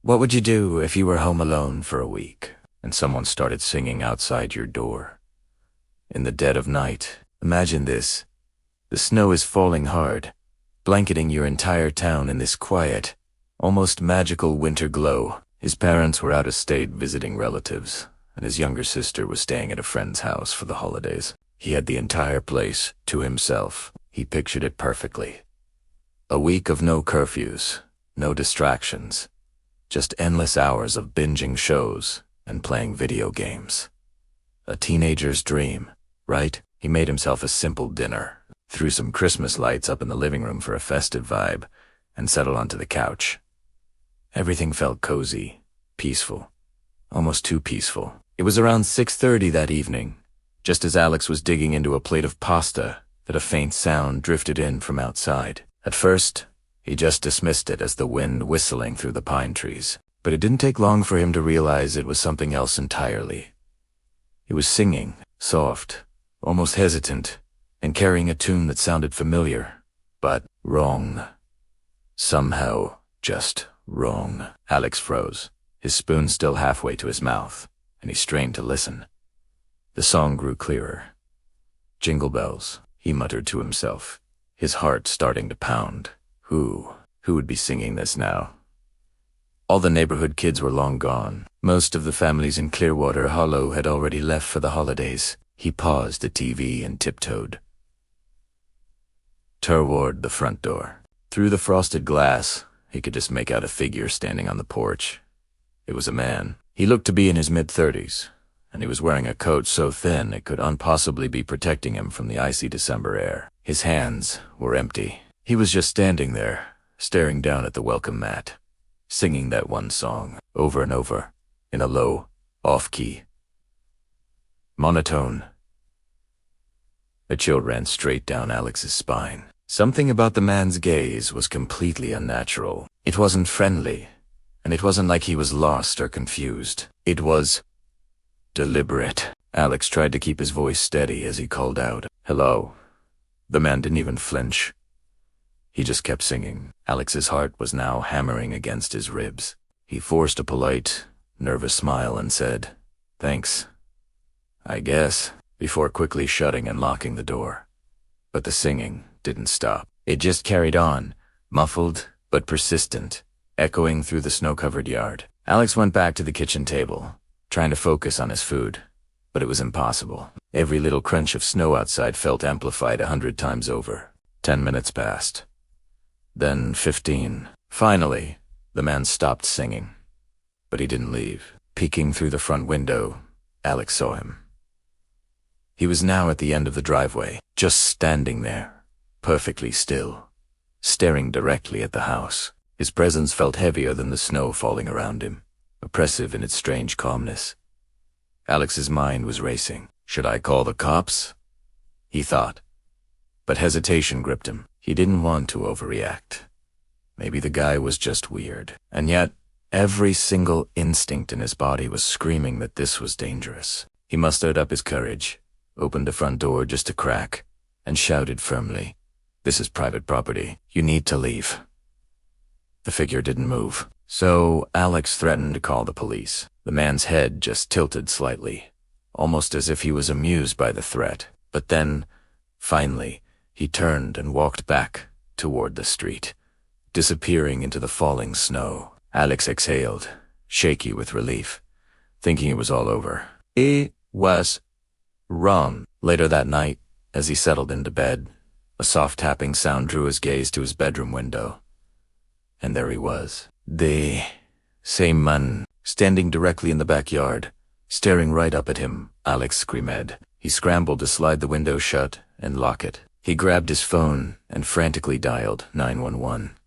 What would you do if you were home alone for a week and someone started singing outside your door? In the dead of night, imagine this. The snow is falling hard, blanketing your entire town in this quiet, almost magical winter glow. His parents were out of state visiting relatives, and his younger sister was staying at a friend's house for the holidays. He had the entire place to himself. He pictured it perfectly. A week of no curfews, no distractions, just endless hours of binging shows and playing video games. A teenager's dream, right? He made himself a simple dinner, threw some Christmas lights up in the living room for a festive vibe, and settled onto the couch. Everything felt cozy, peaceful, almost too peaceful. It was around 6:30 that evening, just as Alex was digging into a plate of pasta, that a faint sound drifted in from outside. At first, he just dismissed it as the wind whistling through the pine trees, but it didn't take long for him to realize it was something else entirely. It was singing, soft, almost hesitant, and carrying a tune that sounded familiar, but wrong. Somehow, just wrong. Alex froze, his spoon still halfway to his mouth, and he strained to listen. The song grew clearer. Jingle bells, he muttered to himself, his heart starting to pound. Who would be singing this now? All the neighborhood kids were long gone. Most of the families in Clearwater Hollow had already left for the holidays. He paused the TV and tiptoed toward the front door. Through the frosted glass, he could just make out a figure standing on the porch. It was a man. He looked to be in his mid-30s, and he was wearing a coat so thin it could impossibly be protecting him from the icy December air. His hands were empty. He was just standing there, staring down at the welcome mat, singing that one song over and over, in a low, off-key, monotone. A chill ran straight down Alex's spine. Something about the man's gaze was completely unnatural. It wasn't friendly, and it wasn't like he was lost or confused. It was deliberate. Alex tried to keep his voice steady as he called out, "Hello." The man didn't even flinch. He just kept singing. Alex's heart was now hammering against his ribs. He forced a polite, nervous smile and said, "Thanks, I guess," before quickly shutting and locking the door. But the singing didn't stop. It just carried on, muffled but persistent, echoing through the snow-covered yard. Alex went back to the kitchen table, trying to focus on his food, but it was impossible. Every little crunch of snow outside felt amplified 100 times over. 10 minutes passed. Then 15. Finally, the man stopped singing. But he didn't leave. Peeking through the front window, Alex saw him. He was now at the end of the driveway, just standing there, perfectly still, staring directly at the house. His presence felt heavier than the snow falling around him, oppressive in its strange calmness. Alex's mind was racing. Should I call the cops? He thought. But hesitation gripped him. He didn't want to overreact. Maybe the guy was just weird. And yet, every single instinct in his body was screaming that this was dangerous. He mustered up his courage, opened the front door just a crack, and shouted firmly, "This is private property. You need to leave." The figure didn't move. So Alex threatened to call the police. The man's head just tilted slightly, almost as if he was amused by the threat. But then, finally, he turned and walked back toward the street, disappearing into the falling snow. Alex exhaled, shaky with relief, thinking it was all over. It was wrong. Later that night, as he settled into bed, a soft tapping sound drew his gaze to his bedroom window. And there he was. The same man, standing directly in the backyard, staring right up at him. Alex screamed. He scrambled to slide the window shut and lock it. He grabbed his phone and frantically dialed 911.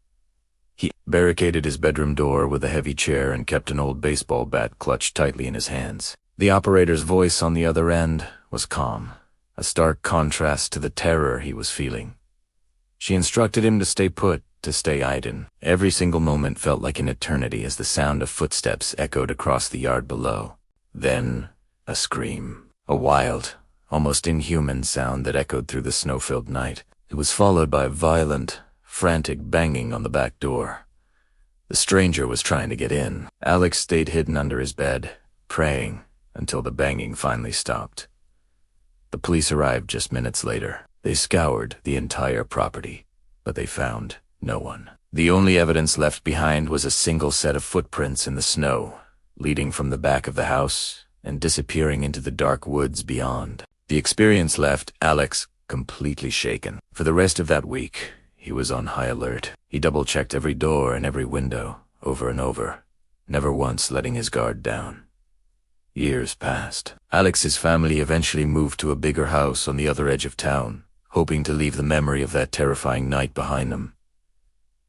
He barricaded his bedroom door with a heavy chair and kept an old baseball bat clutched tightly in his hands. The operator's voice on the other end was calm, a stark contrast to the terror he was feeling. She instructed him to stay put, to stay hidden. Every single moment felt like an eternity as the sound of footsteps echoed across the yard below. Then, a scream. A wild, almost inhuman sound that echoed through the snow-filled night. It was followed by a violent, frantic banging on the back door. The stranger was trying to get in. Alex stayed hidden under his bed, praying until the banging finally stopped. The police arrived just minutes later. They scoured the entire property, but they found no one. The only evidence left behind was a single set of footprints in the snow, leading from the back of the house and disappearing into the dark woods beyond. The experience left Alex completely shaken. For the rest of that week, he was on high alert. He double-checked every door and every window, over and over, never once letting his guard down. Years passed. Alex's family eventually moved to a bigger house on the other edge of town, hoping to leave the memory of that terrifying night behind them.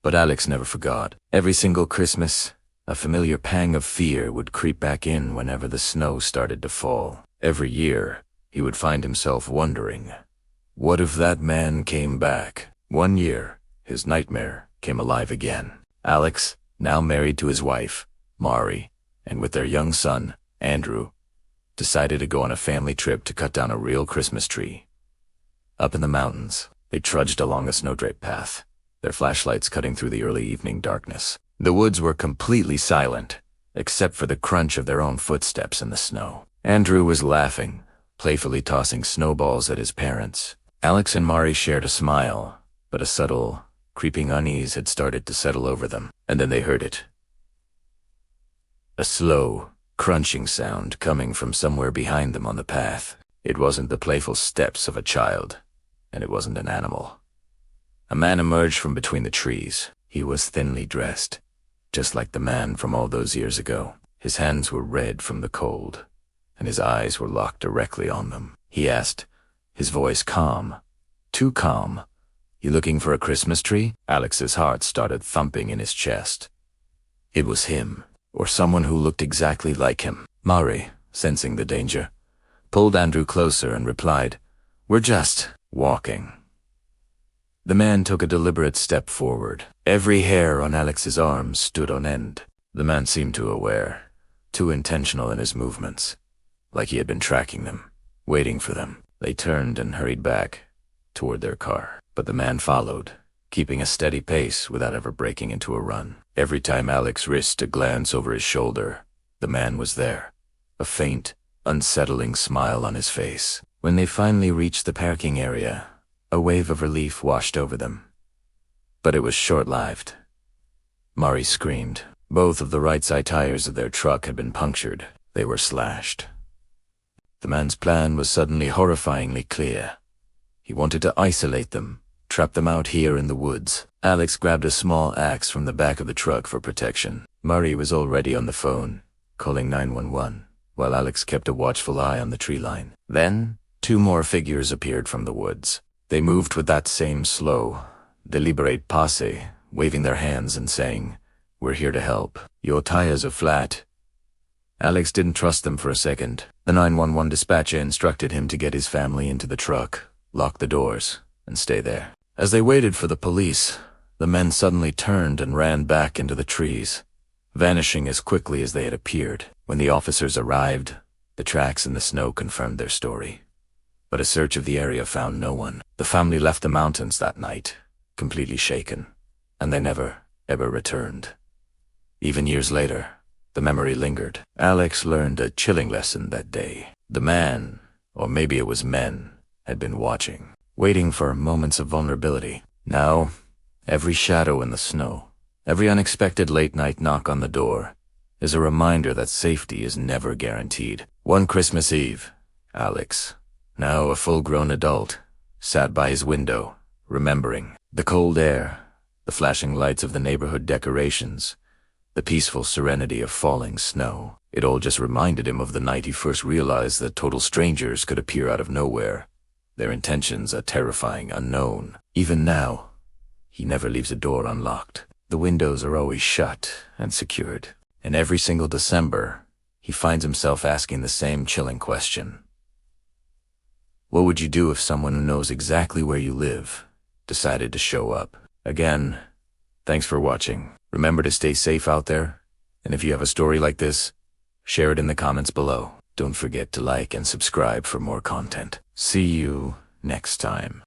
But Alex never forgot. Every single Christmas, a familiar pang of fear would creep back in whenever the snow started to fall. Every year, he would find himself wondering, what if that man came back? One year, his nightmare came alive again. Alex, now married to his wife, Mari, and with their young son, Andrew, decided to go on a family trip to cut down a real Christmas tree. Up in the mountains, they trudged along a snow-draped path, their flashlights cutting through the early evening darkness. The woods were completely silent, except for the crunch of their own footsteps in the snow. Andrew was laughing, playfully tossing snowballs at his parents. Alex and Mari shared a smile, but a subtle, creeping unease had started to settle over them, and then they heard it. A slow, crunching sound coming from somewhere behind them on the path. It wasn't the playful steps of a child, and it wasn't an animal. A man emerged from between the trees. He was thinly dressed, just like the man from all those years ago. His hands were red from the cold, and his eyes were locked directly on them. He asked, his voice calm, too calm, "You looking for a Christmas tree?" Alex's heart started thumping in his chest. It was him, or someone who looked exactly like him. Mari, sensing the danger, pulled Andrew closer and replied, "We're just walking." The man took a deliberate step forward. Every hair on Alex's arms stood on end. The man seemed too aware, too intentional in his movements, like he had been tracking them, waiting for them. They turned and hurried back, toward their car. But the man followed, keeping a steady pace without ever breaking into a run. Every time Alex risked a glance over his shoulder, the man was there, a faint, unsettling smile on his face. When they finally reached the parking area, a wave of relief washed over them. But it was short-lived. Mari screamed. Both of the right side tires of their truck had been punctured. They were slashed. The man's plan was suddenly horrifyingly clear. He wanted to isolate them, trap them out here in the woods. Alex grabbed a small axe from the back of the truck for protection. Mari was already on the phone, calling 911, while Alex kept a watchful eye on the tree line. Then, two more figures appeared from the woods. They moved with that same slow, deliberate pace, waving their hands and saying, "We're here to help. Your tires are flat." Alex didn't trust them for a second. The 911 dispatcher instructed him to get his family into the truck, lock the doors, and stay there. As they waited for the police, the men suddenly turned and ran back into the trees, vanishing as quickly as they had appeared. When the officers arrived, the tracks in the snow confirmed their story. But a search of the area found no one. The family left the mountains that night, completely shaken, and they never, ever returned. Even years later, the memory lingered. Alex learned a chilling lesson that day. The man, or maybe it was men, had been watching, waiting for moments of vulnerability. Now, every shadow in the snow, every unexpected late-night knock on the door, is a reminder that safety is never guaranteed. One Christmas Eve, Alex, now a full-grown adult, sat by his window, remembering the cold air, the flashing lights of the neighborhood decorations, the peaceful serenity of falling snow. It all just reminded him of the night he first realized that total strangers could appear out of nowhere, their intentions a terrifying unknown. Even now, he never leaves a door unlocked. The windows are always shut and secured. And every single December, he finds himself asking the same chilling question. What would you do if someone who knows exactly where you live decided to show up? Again, thanks for watching. Remember to stay safe out there, and if you have a story like this, share it in the comments below. Don't forget to like and subscribe for more content. See you next time.